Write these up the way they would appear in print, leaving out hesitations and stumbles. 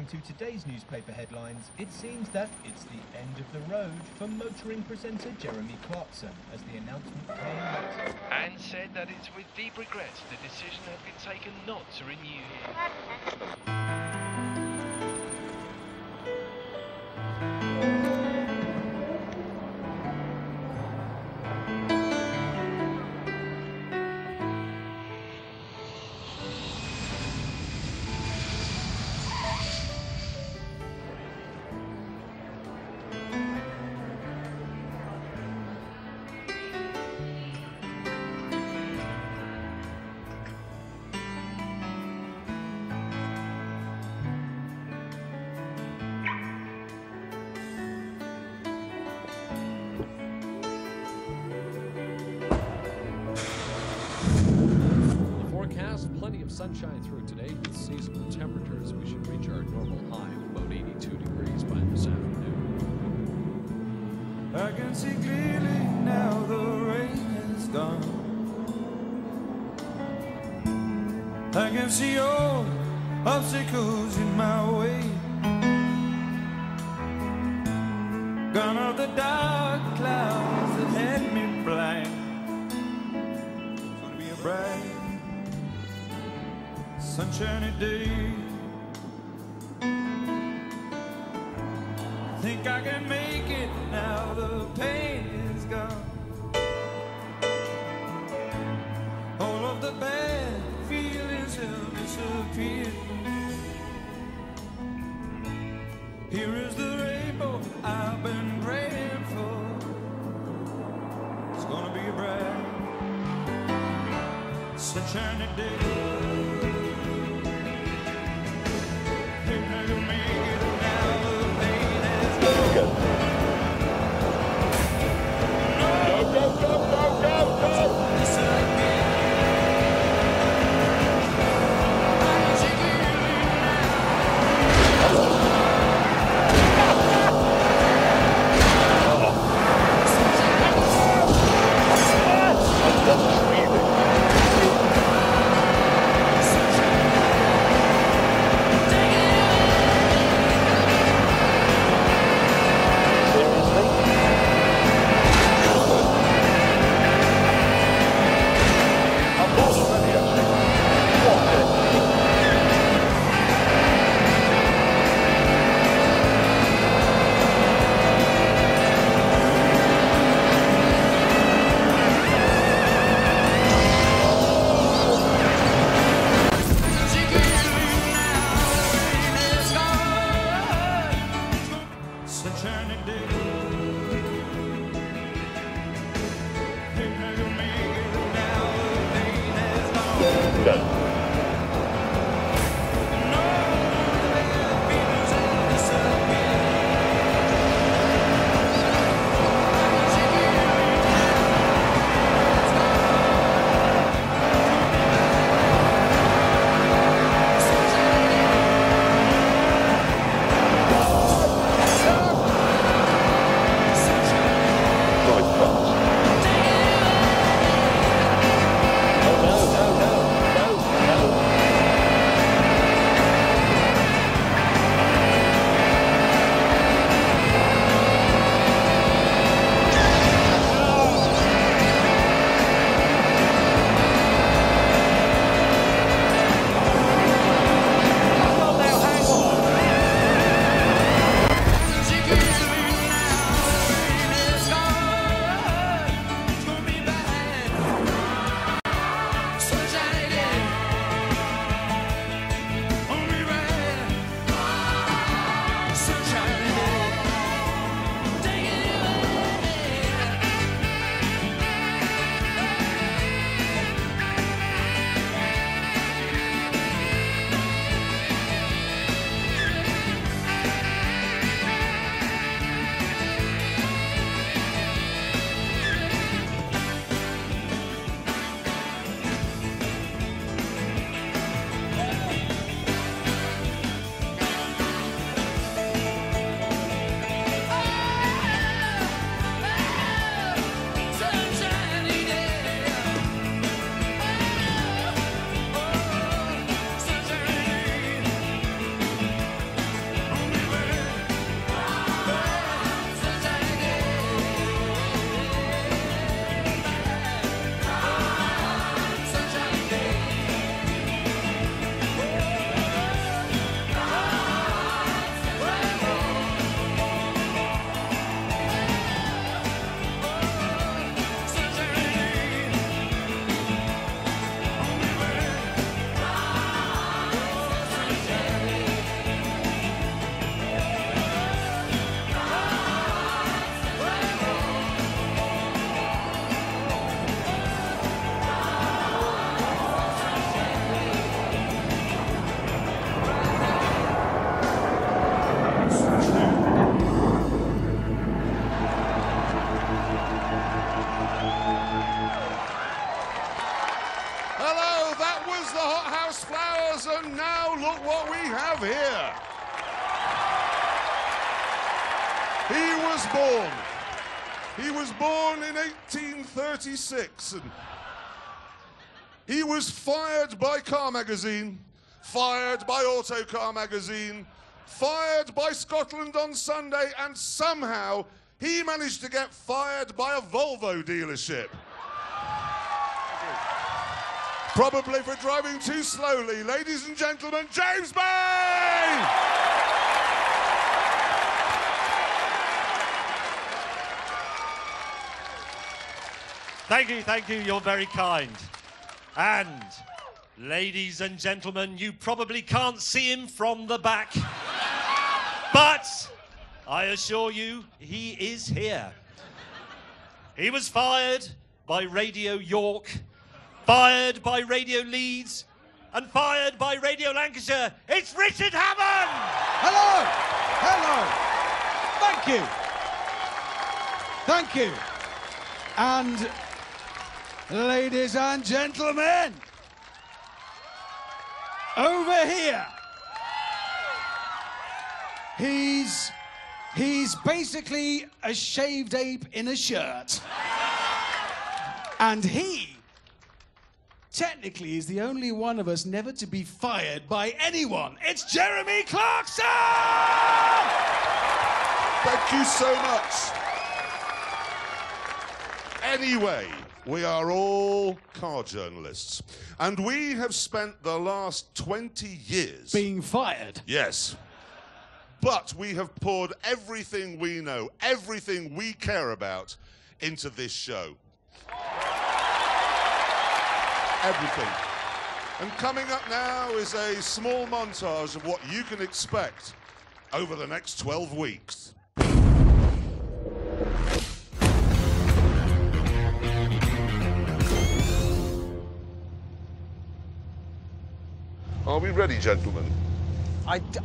According to today's newspaper headlines, it seems that it's the end of the road for motoring presenter Jeremy Clarkson, as the announcement came later. And said that it's with deep regret the decision had been taken not to renew him. Plenty of sunshine through today with seasonal temperatures. We should reach our normal high of about 82 degrees by this afternoon. I can see clearly now the rain is gone. I can see all obstacles in my way. Gone are the dark clouds that had me blind. It's gonna be a bright sunshiny day. Think I can make it now, the pain is gone. All of the bad feelings have disappeared. Here is the rainbow I've been praying for. It's gonna be a bright sunshiny day. born. He was born in 1836. And he was fired by Car Magazine, fired by Autocar Magazine, fired by Scotland on Sunday, and somehow he managed to get fired by a Volvo dealership. Probably for driving too slowly. Ladies and gentlemen, James Bay! Thank you, you're very kind. And, ladies and gentlemen, you probably can't see him from the back, but I assure you, he is here. He was fired by Radio York, fired by Radio Leeds, and fired by Radio Lancashire. It's Richard Hammond! Hello! Hello! Thank you. Thank you. And, ladies and gentlemen, over here, he's basically a shaved ape in a shirt. And he, technically, is the only one of us never to be fired by anyone. It's Jeremy Clarkson! Thank you so much. Anyway, we are all car journalists, and we have spent the last 20 years... being fired? Yes. But we have poured everything we know, everything we care about, into this show. Everything. And coming up now is a small montage of what you can expect over the next 12 weeks. Are we ready, gentlemen?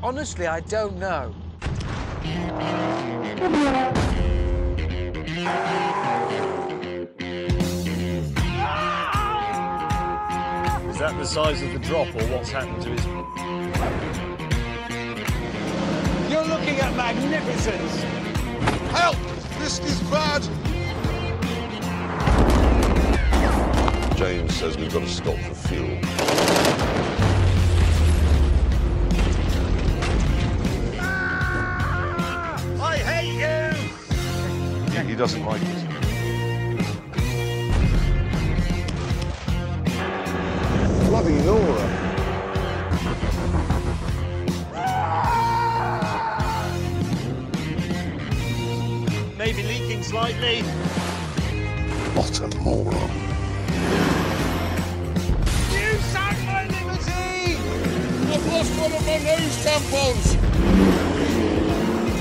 Honestly, I don't know. Is that the size of the drop, or what's happened to his... You're looking at magnificence! Help! This is bad! James says we've got to stop for fuel. I hate you! He doesn't like it. Bloody Nora. Maybe leaking slightly. What a moron. You sank my limousine! I've lost one of my nose tampons!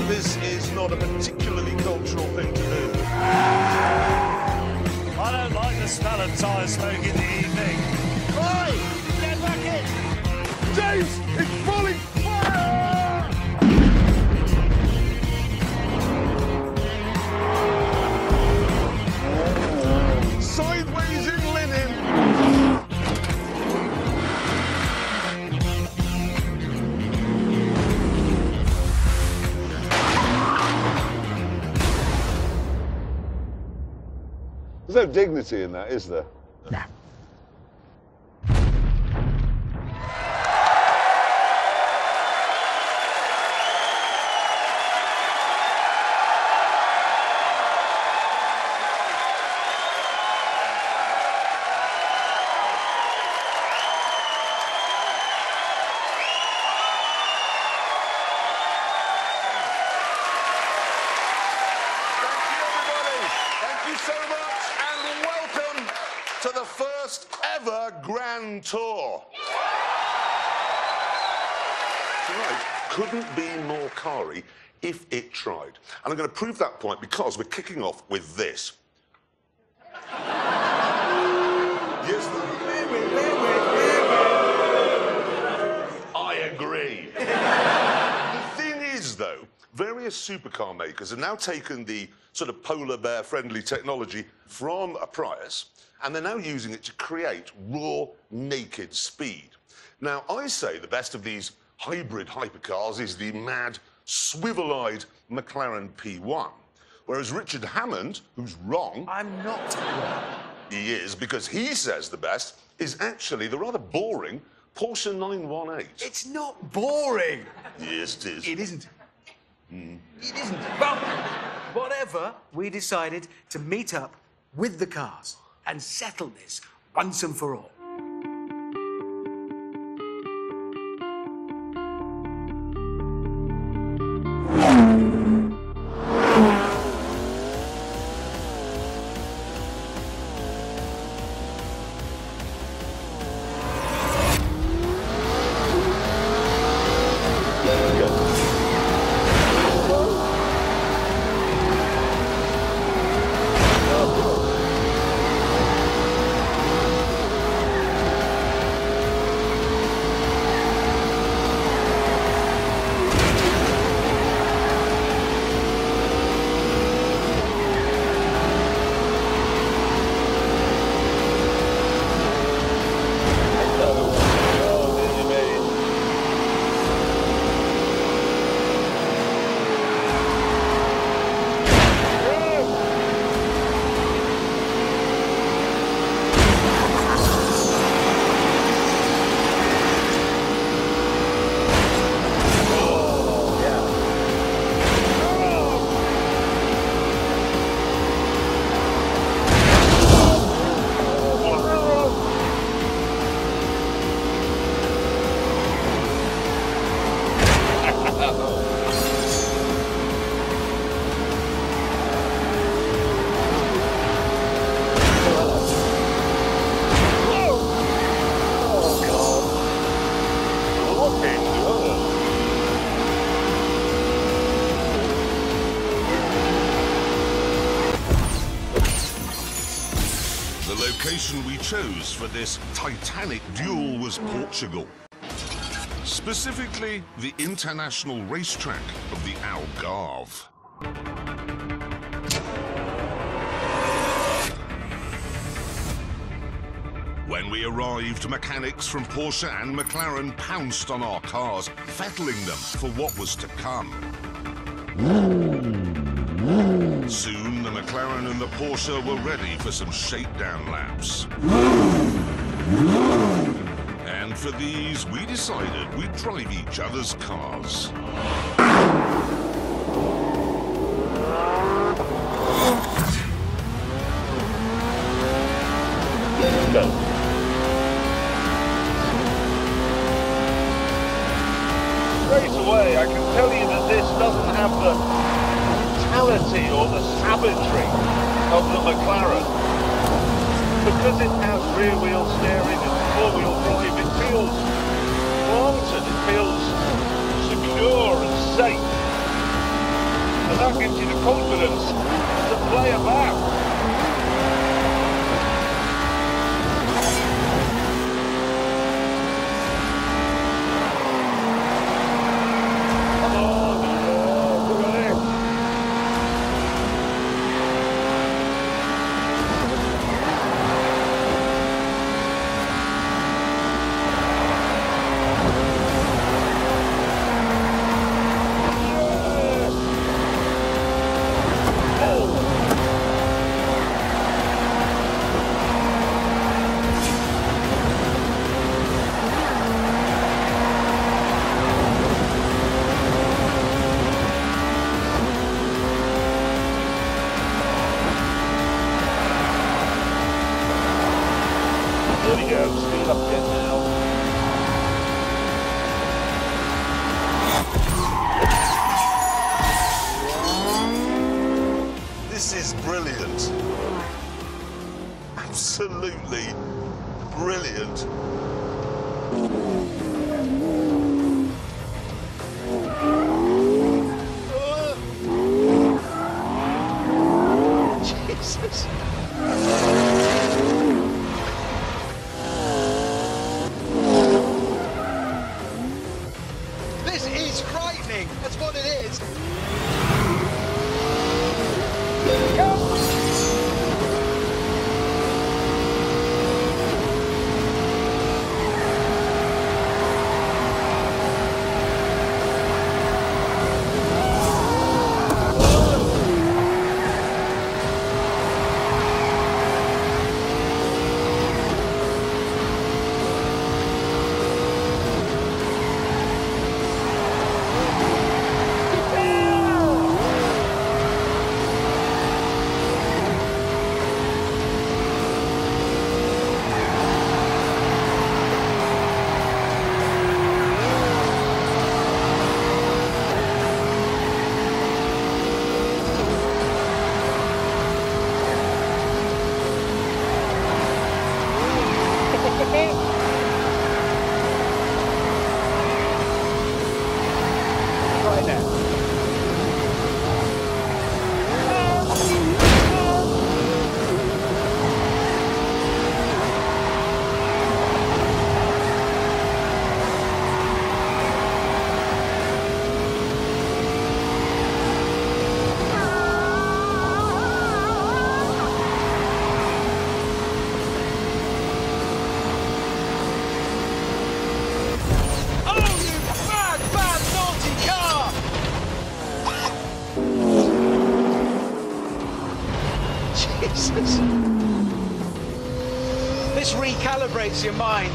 This is not a particularly cultural thing to do. I don't like the smell of tyre smoke in the evening. Oi! Get back in! James! It's falling! Fire! Sideways in linen! There's no dignity in that, is there? No. Grand Tour. Right, couldn't be more car-y if it tried. And I'm going to prove that point because we're kicking off with this. Yes, I agree. The thing is, though, various supercar makers have now taken the sort of polar bear friendly technology from a Prius, and they're now using it to create raw, naked speed. Now, I say the best of these hybrid hypercars is the mad, swivel-eyed McLaren P1. Whereas Richard Hammond, who's wrong... I'm not wrong. He is, because he says the best is actually the rather boring Porsche 918. It's not boring. Yes, it is. It isn't. It isn't. Well, whatever, we decided to meet up with the cars and settle this once and for all. The location we chose for this titanic duel was Portugal. Specifically, the international racetrack of the Algarve. When we arrived, mechanics from Porsche and McLaren pounced on our cars, fettling them for what was to come. Soon, the McLaren and the Porsche were ready for some shakedown laps. And for these, we decided we'd drive each other's cars. Go. Straight away, I can tell you that this doesn't have the brutality or the savagery of the McLaren. Because it has rear-wheel steering and four-wheel drive, it feels planted, it feels secure and safe. And that gives you the confidence to play about. There we go, speed up again now. This is brilliant. Absolutely brilliant. Jesus. This is frightening. That's what it is. This recalibrates your mind.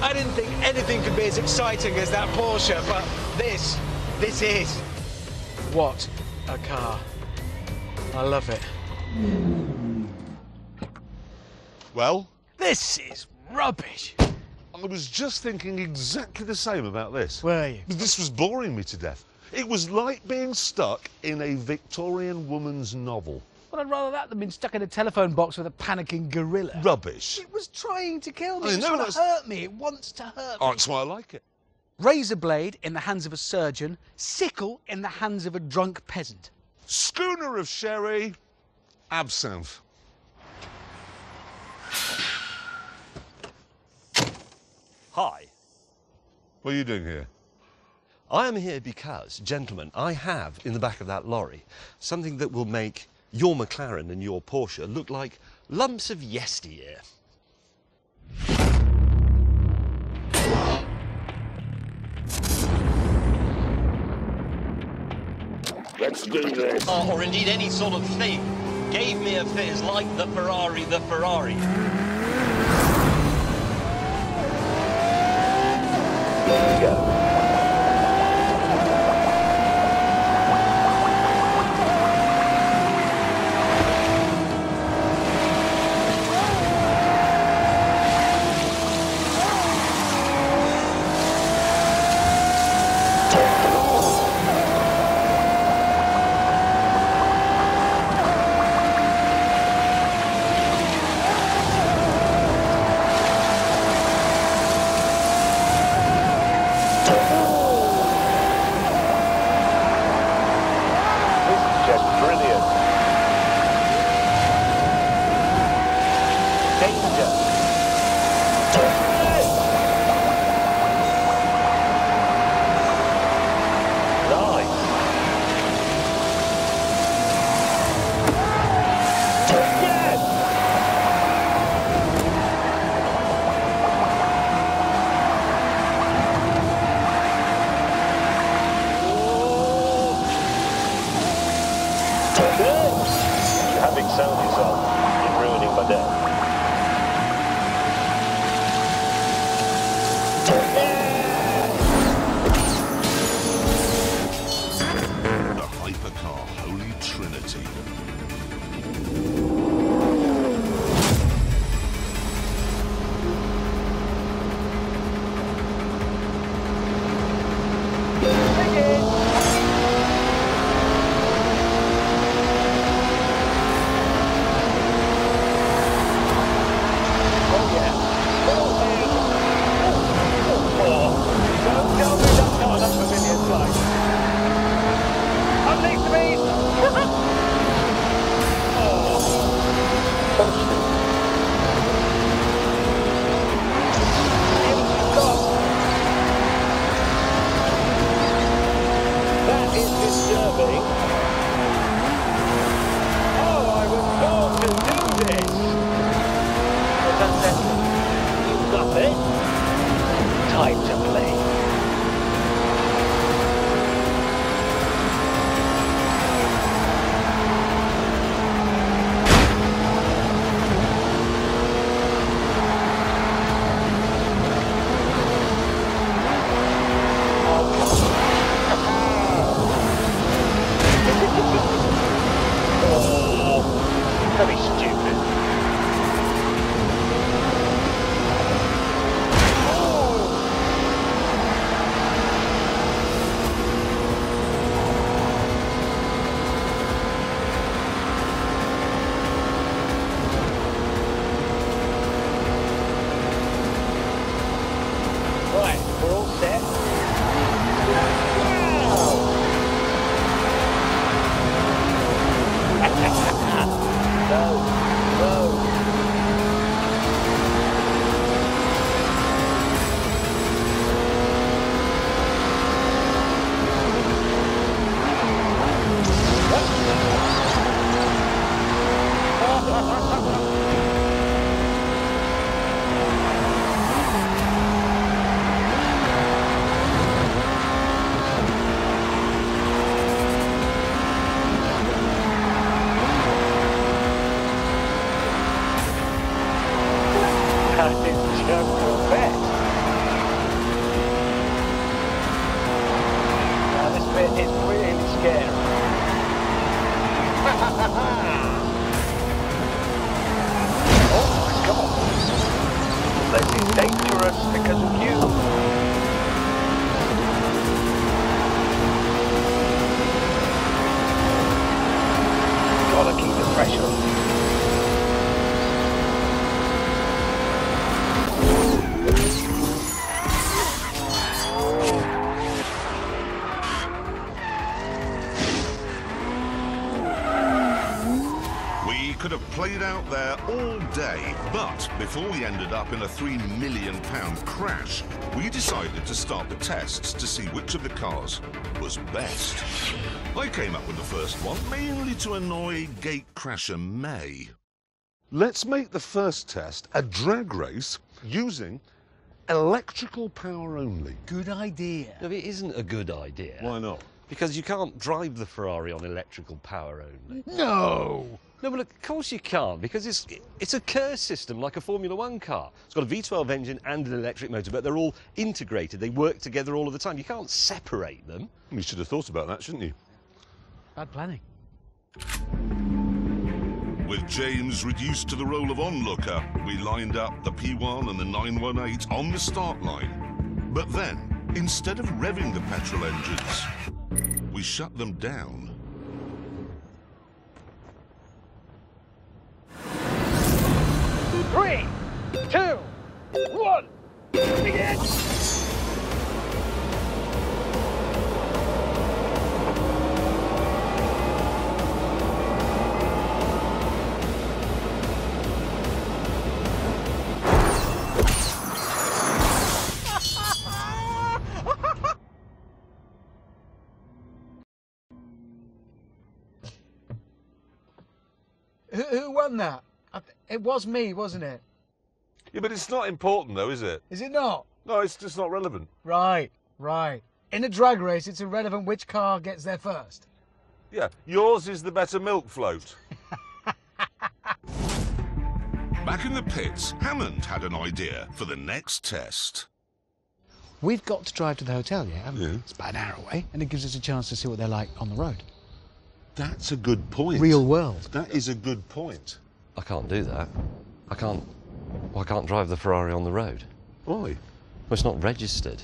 I didn't think anything could be as exciting as that Porsche, but this is. What a car. I love it. Well? This is rubbish. I was just thinking exactly the same about this. Were you? This was boring me to death. It was like being stuck in a Victorian woman's novel. Well, I'd rather that than being stuck in a telephone box with a panicking gorilla. Rubbish. It was trying to kill me. I It know, was trying to hurt me. It wants to hurt me. That's why I like it. Razor blade in the hands of a surgeon, sickle in the hands of a drunk peasant. Schooner of sherry, absinthe. Hi. What are you doing here? I am here because, gentlemen, I have in the back of that lorry something that will make your McLaren and your Porsche look like lumps of yesteryear. Let's do this. Or indeed any sort of thing. Gave me a fizz like the Ferrari, the Ferrari. There you go. Having sound yourself, you're ruining my day. out there all day, but before we ended up in a £3 million crash, we decided to start the tests to see which of the cars was best. I came up with the first one, mainly to annoy gatecrasher May. Let's make the first test a drag race using electrical power only. Good idea. No, it isn't a good idea. Why not? Because you can't drive the Ferrari on electrical power only. No! No, but look, of course you can't, because it's a Kerr system like a Formula One car. It's got a V12 engine and an electric motor, but they're all integrated. They work together all of the time. You can't separate them. You should have thought about that, shouldn't you? Bad planning. With James reduced to the role of onlooker, we lined up the P1 and the 918 on the start line. But then, instead of revving the petrol engines, we shut them down. Three, two, one, begin! Who won that? It was me, wasn't it? Yeah, but it's not important, though, is it? Is it not? No, it's just not relevant. Right, right. In a drag race, it's irrelevant which car gets there first. Yeah, yours is the better milk float. Back in the pits, Hammond had an idea for the next test. We've got to drive to the hotel, yeah? Yeah. It's about an hour away, and it gives us a chance to see what they're like on the road. That's a good point. Real world. That is a good point. I can't do that. I can't drive the Ferrari on the road. Why? Well, it's not registered.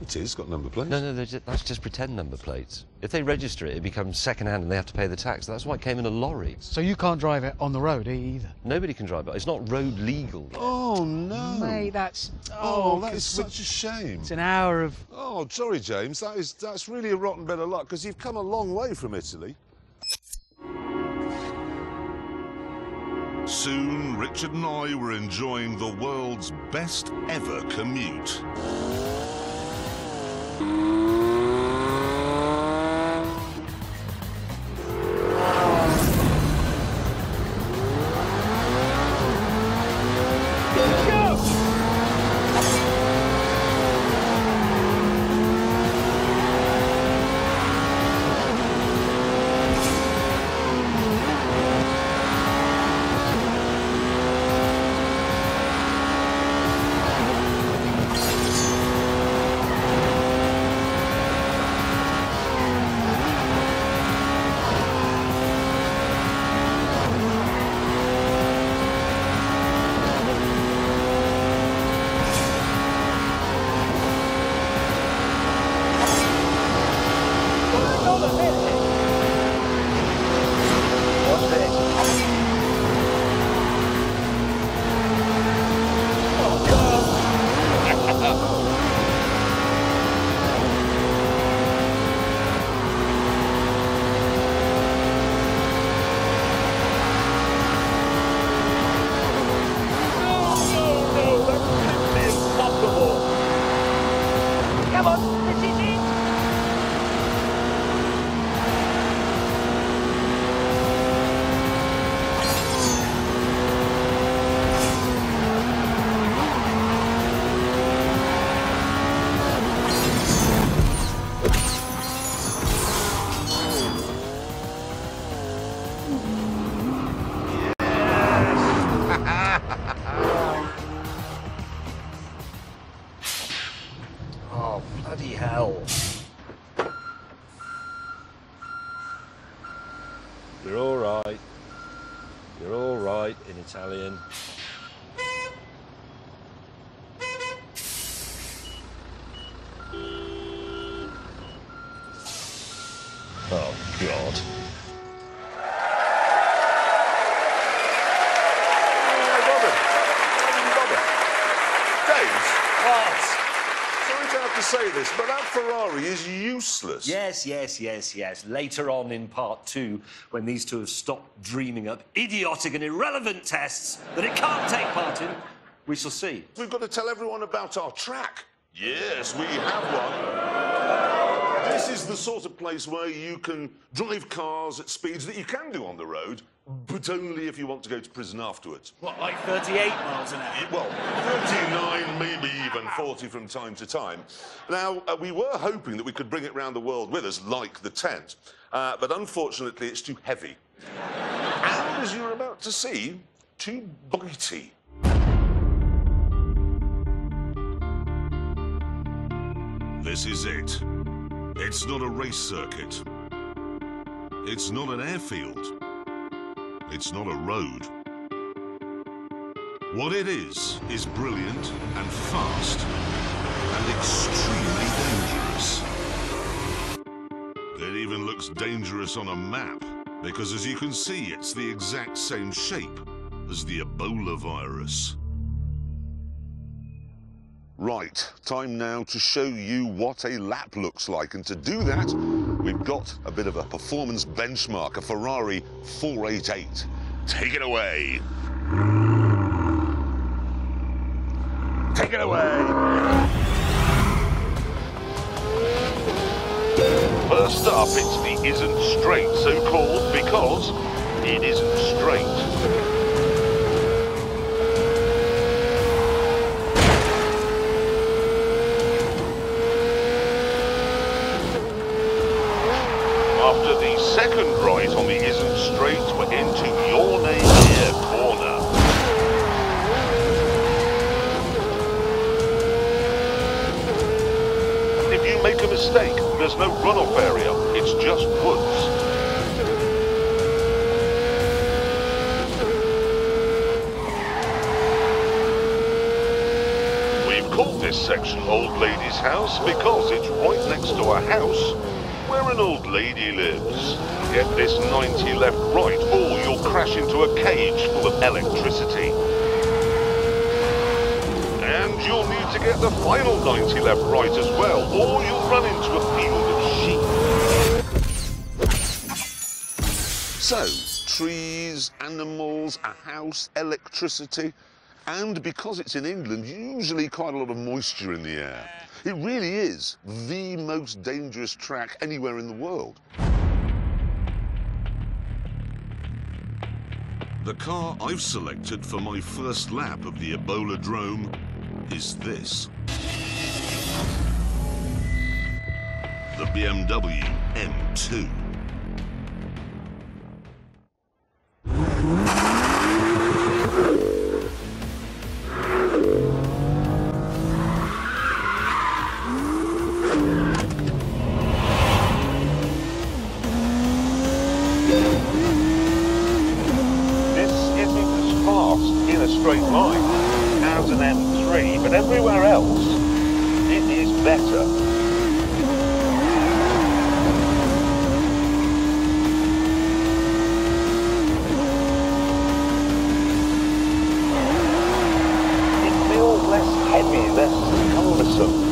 It is, got number plates. No, that's just pretend number plates. If they register it, it becomes second-hand and they have to pay the tax. That's why it came in a lorry. So you can't drive it on the road either? Nobody can drive it. It's not road legal. Oh, no. Mate, that's... Oh, that is such a shame. It's an hour of... Oh, sorry, James. That's really a rotten bit of luck, because you've come a long way from Italy. Soon, Richard and I were enjoying the world's best ever commute. Oh, bloody hell. You're all right. You're all right in Italian. Oh, God. James? What? Sorry to have to say this, but that Ferrari is useless. Yes. Later on in part 2, when these two have stopped dreaming up idiotic and irrelevant tests that it can't take part in, we shall see. We've got to tell everyone about our track. Yes, we have one. This is the sort of place where you can drive cars at speeds that you can do on the road, but only if you want to go to prison afterwards. What, like 38 miles an hour? Well, 39, maybe even 40 from time to time. Now, we were hoping that we could bring it round the world with us, like the tent, but unfortunately it's too heavy. And as you're about to see, too bitey. This is it. It's not a race circuit. It's not an airfield. It's not a road. What it is brilliant and fast and extremely dangerous. It even looks dangerous on a map, because as you can see, it's the exact same shape as the Ebola virus. Right, time now to show you what a lap looks like, and to do that, we've got a bit of a performance benchmark, a Ferrari 488. Take it away. Take it away. First up, it's the isn't straight, so called because it isn't straight. After the second right on the isn't straight, we're into your name here corner. If you make a mistake, there's no runoff area, it's just woods. We've called this section Old Lady's House because it's right next to a house where an old lady lives. Get this 90 left right, or you'll crash into a cage full of electricity. And you'll need to get the final 90 left right as well, or you'll run into a field of sheep. So, trees, animals, a house, electricity, and because it's in England, usually quite a lot of moisture in the air. It really is the most dangerous track anywhere in the world. The car I've selected for my first lap of the Ebola Drome is this. The BMW M2. Straight line as an M3, but everywhere else it is better. It feels less heavy, less cumbersome.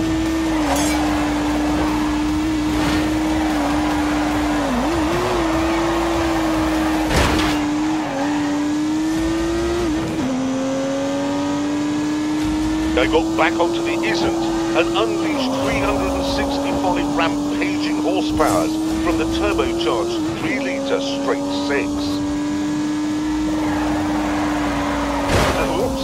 I got back onto the isn't and unleashed 365 rampaging horsepowers from the turbocharged 3-litre straight 6. Oops.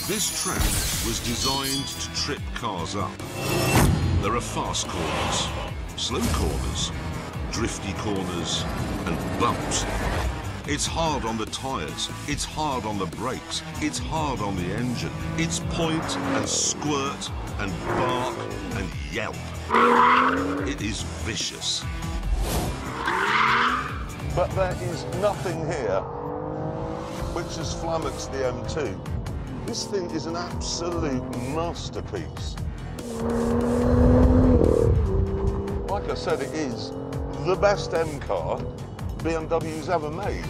This track was designed to trip cars up. There are fast corners, slow corners, drifty corners, and bumps. It's hard on the tyres, it's hard on the brakes, it's hard on the engine. It's point and squirt and bark and yelp. It is vicious. But there is nothing here which has flummoxed the M2. This thing is an absolute masterpiece. Like I said, it is the best M car BMW's ever made.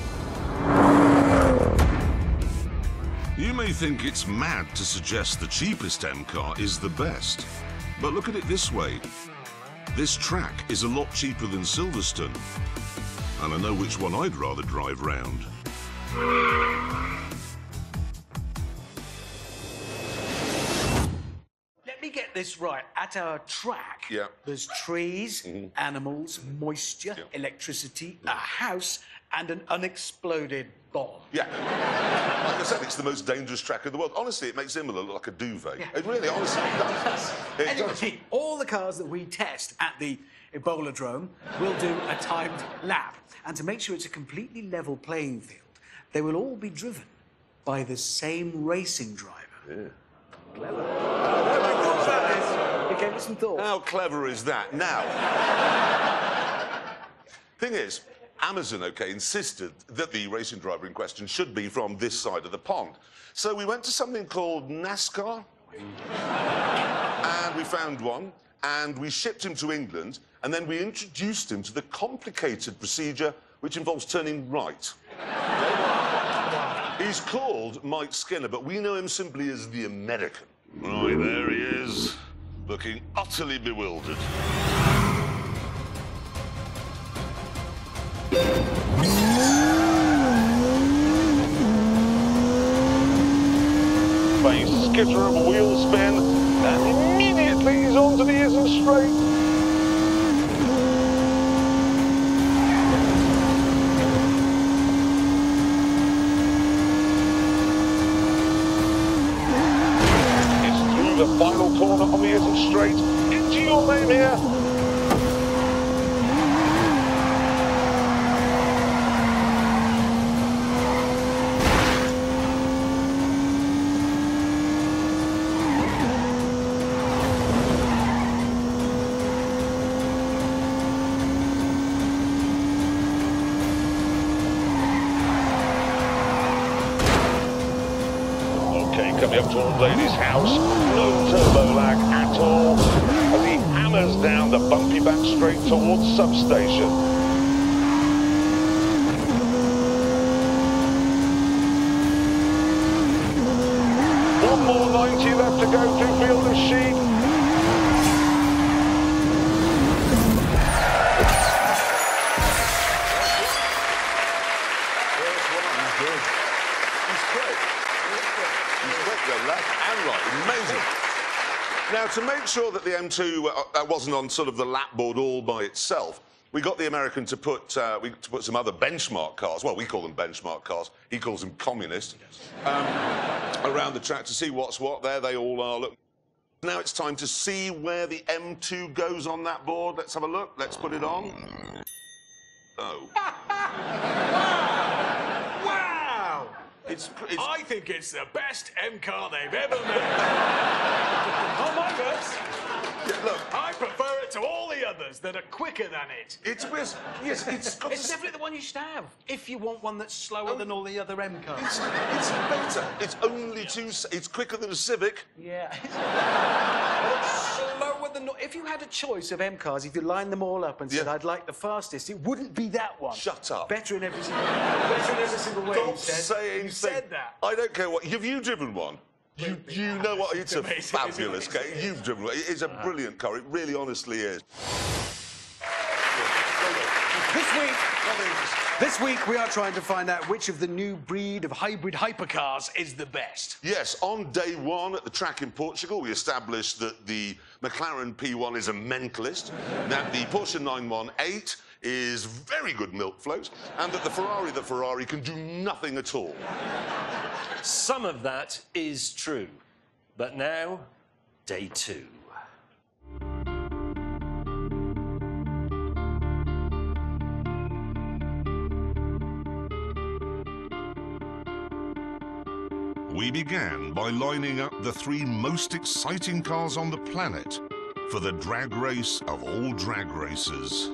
You may think it's mad to suggest the cheapest M car is the best, but look at it this way. This track is a lot cheaper than Silverstone, and I know which one I'd rather drive round. Let me get this right. At our track, Yeah. there's trees, animals, moisture, electricity, a house, and an unexploded bomb. Yeah. Like I said, it's the most dangerous track in the world. Honestly, it makes Imola look like a duvet. Yeah. It really, honestly, does. It Anyway, does. all the cars that we test at the Ebola-drome will do a timed lap. And to make sure it's a completely level playing field, they will all be driven by the same racing driver. Yeah. Clever. I thought about this. It gave it some thought. How clever is that? Now, thing is, Amazon, OK, insisted that the racing driver in question should be from this side of the pond. So we went to something called NASCAR, and we found one, and we shipped him to England, and then we introduced him to the complicated procedure which involves turning right. He's called Mike Skinner, but we know him simply as the American. Right, there he is, looking utterly bewildered. Face skitter of a wheel spin, and immediately he's onto the isn't straight. The final corner on the isn't straight. Into your lane here. Okay, coming up to old lady's house. No turbo lag at all as he hammers down the bumpy back straight towards substation. One more 90 left to go through field of sheep. And right, amazing. Now, to make sure that the M2 wasn't on sort of the lapboard all by itself, we got the American to put some other benchmark cars, well, we call them benchmark cars, he calls them communist, around the track to see what's what. There they all are. Look. Now it's time to see where the M2 goes on that board. Let's have a look. Let's put it on. Oh. Wow! It's I think it's the best M car they've ever made. Oh my goodness! Yeah, look. I prefer it to all the others that are quicker than it. Yes, it's got It's definitely the one you should have if you want one that's slower than all the other M cars. It's better. It's only it's quicker than a Civic. Yeah. Slower than... If you had a choice of M cars, if you lined them all up and said, I'd like the fastest, it wouldn't be that one. Shut up. Better in every single way. Stop saying You said that. I don't care what... Have you driven one? You know what? It's a amazing. fabulous car. You've driven one. It's a brilliant car. It really honestly is. This week we are trying to find out which of the new breed of hybrid hypercars is the best. Yes, on day one at the track in Portugal, we established that the McLaren P1 is a mentalist, that the Porsche 918 is very good milk float, and that the Ferrari can do nothing at all. Some of that is true. But now, day two. We began by lining up the three most exciting cars on the planet for the drag race of all drag races.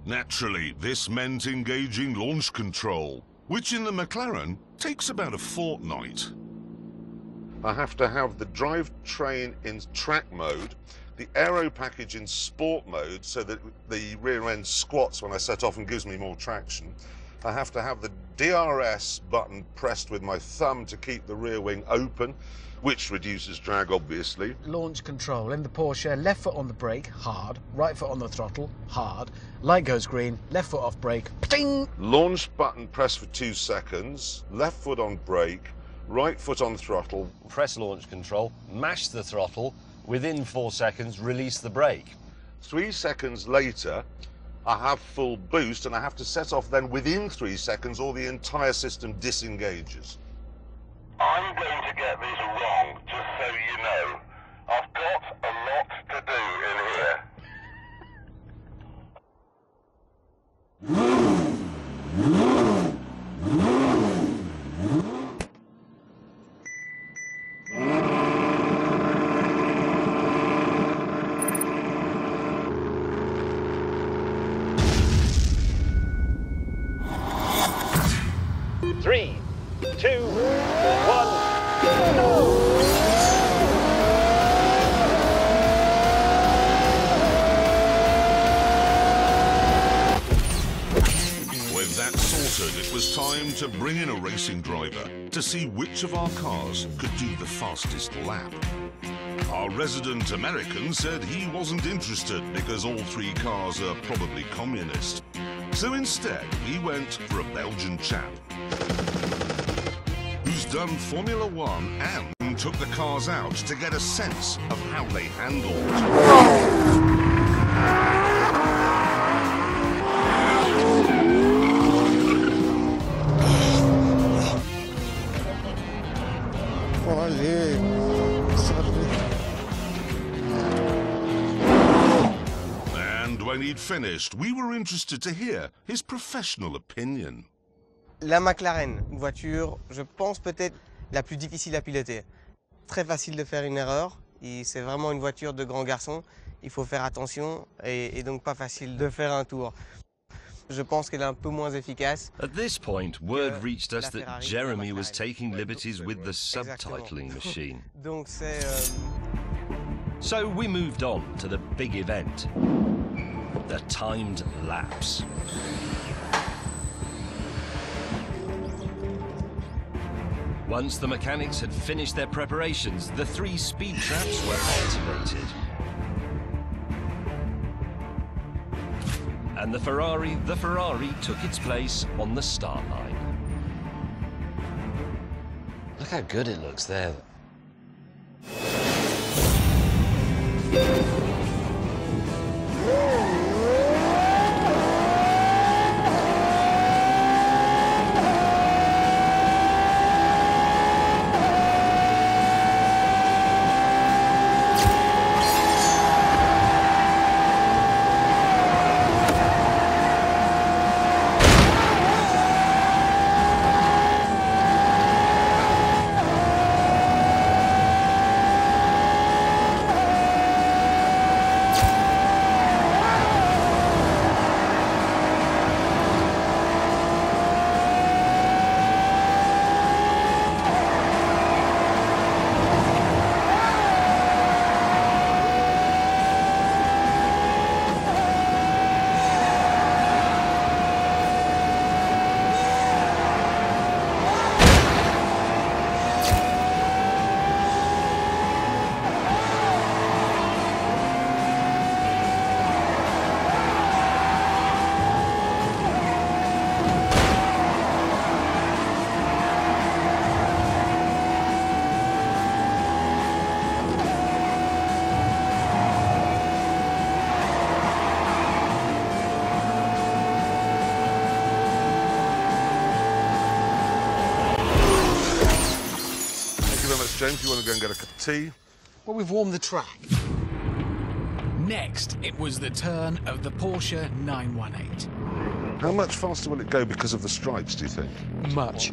Naturally, this meant engaging launch control, which in the McLaren takes about a fortnight. I have to have the drivetrain in track mode, the aero package in sport mode so that the rear end squats when I set off and gives me more traction. I have to have the DRS button pressed with my thumb to keep the rear wing open, which reduces drag, obviously. Launch control in the Porsche, left foot on the brake, hard, right foot on the throttle, hard, light goes green, left foot off brake, ding! Launch button pressed for 2 seconds, left foot on brake, right foot on throttle. Press launch control, mash the throttle, within 4 seconds, release the brake. 3 seconds later, I have full boost, and I have to set off then within 3 seconds or the entire system disengages. I'm going to get this wrong, just so you know. I've got a lot to do in here. Three, 2, 1, go! With that sorted, it was time to bring in a racing driver to see which of our cars could do the fastest lap. Our resident American said he wasn't interested because all 3 cars are probably communist. So instead, we went for a Belgian chap who's done Formula 1 and took the cars out to get a sense of how they handled. And when he'd finished, we were interested to hear his professional opinion. La McLaren, une voiture, je pense peut-être la plus difficile à piloter. Très facile de faire une erreur, et c'est vraiment une voiture de grand garçon. Il faut faire attention et donc pas facile de faire un tour. Je pense qu'elle est un peu moins efficace. At this point, word reached us that Jeremy was taking liberties with the subtitling machine. Donc c'est... So we moved on to the big event, the timed laps. Once the mechanics had finished their preparations, the 3 speed traps were activated. And the Ferrari took its place on the start line. Look how good it looks there. James, you want to go and get a cup of tea? Well, we've warmed the track. Next, it was the turn of the Porsche 918. How much faster will it go because of the stripes, do you think? Much.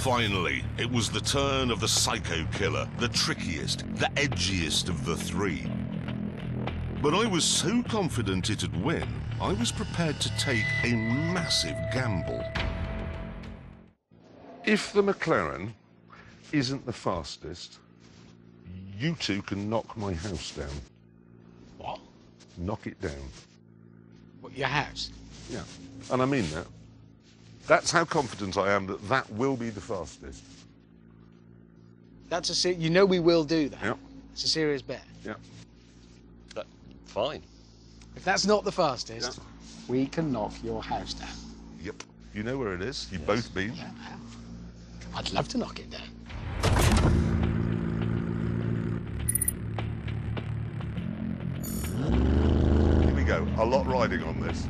Finally, it was the turn of the psycho killer, the trickiest, the edgiest of the three. But I was so confident it'd win, I was prepared to take a massive gamble. If the McLaren isn't the fastest, you two can knock my house down. What? Knock it down. What, your house? Yeah, and I mean that. That's how confident I am that that will be the fastest. That's a you know we will do that. Yeah. It's a serious bet. Yeah. Fine. If that's not the fastest, we can knock your house down. Yep. You know where it is. You've both been. Yeah. I'd love to knock it down. Here we go. A lot riding on this.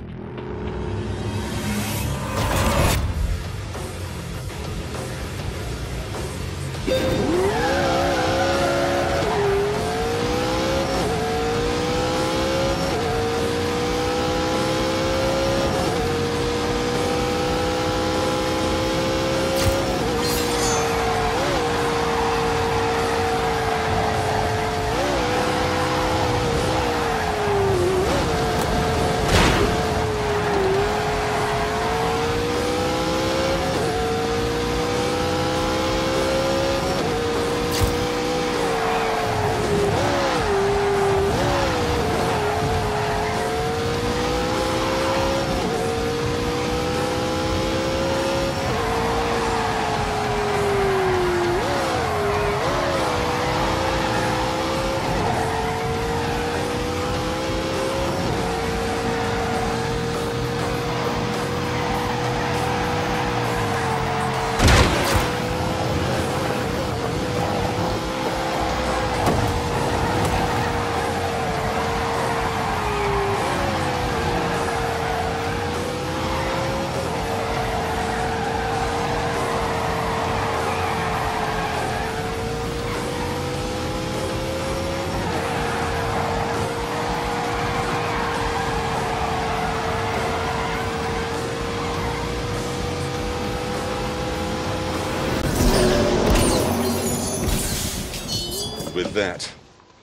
With that,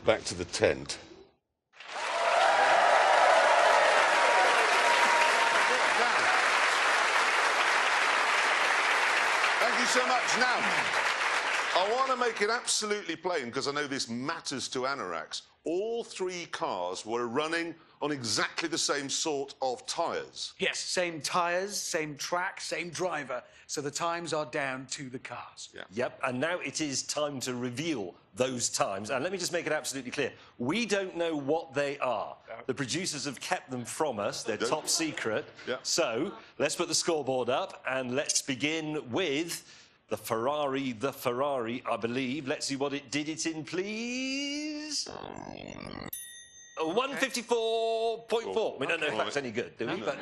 back to the tent. Thank you so much. Now, I want to make it absolutely plain, because I know this matters to anoraks. All three cars were running on exactly the same sort of tyres. Yes, same tyres, same track, same driver. So the times are down to the cars. Yeah. Yep, and now it is time to reveal those times. And let me just make it absolutely clear. We don't know what they are. The producers have kept them from us. They're top secret. Yeah. So let's put the scoreboard up and let's begin with the Ferrari, I believe. Let's see what it did it in, please. 154.4. We don't know if that's any good, do we? But...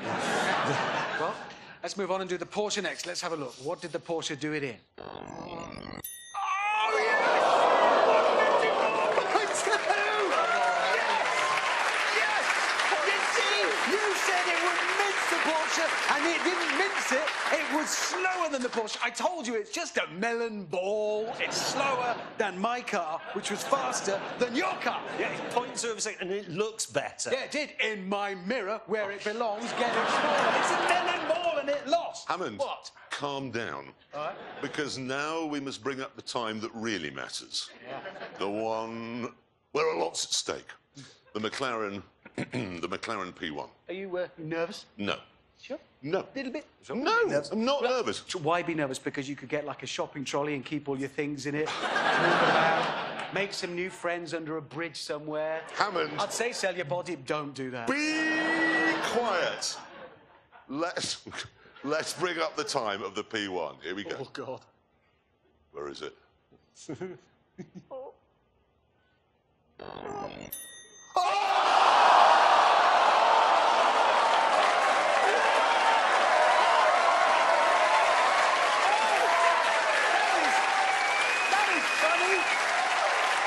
Well, let's move on and do the Porsche next. Let's have a look. What did the Porsche do it in? And it didn't mince it, it was slower than the Porsche. I told you, it's just a melon ball. It's slower than my car, which was faster than your car. Yeah, it's 0.2 of a second, and it looks better. Yeah, it did. In my mirror, where it belongs, getting smaller. It's a melon ball, and it lost. Hammond, what? Calm down. All right. Because now we must bring up the time that really matters. Yeah. The one where a lot's at stake. The McLaren, the McLaren P1. Are you nervous? No. Sure. No. A little bit? No, I'm not nervous. Why be nervous? Because you could get like a shopping trolley and keep all your things in it. Move around, make some new friends under a bridge somewhere. Hammond. I'd say sell your body. Don't do that. Be quiet. Let's bring up the time of the P1. Here we go. Oh, God. Where is it?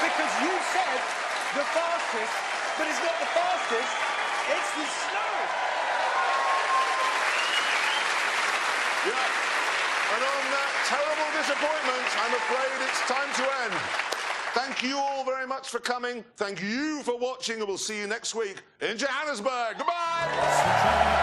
Because you said the fastest, but it's not the fastest, it's the slowest. Yeah. And on that terrible disappointment, I'm afraid it's time to end. Thank you all very much for coming. Thank you for watching, and we'll see you next week in Johannesburg. Goodbye!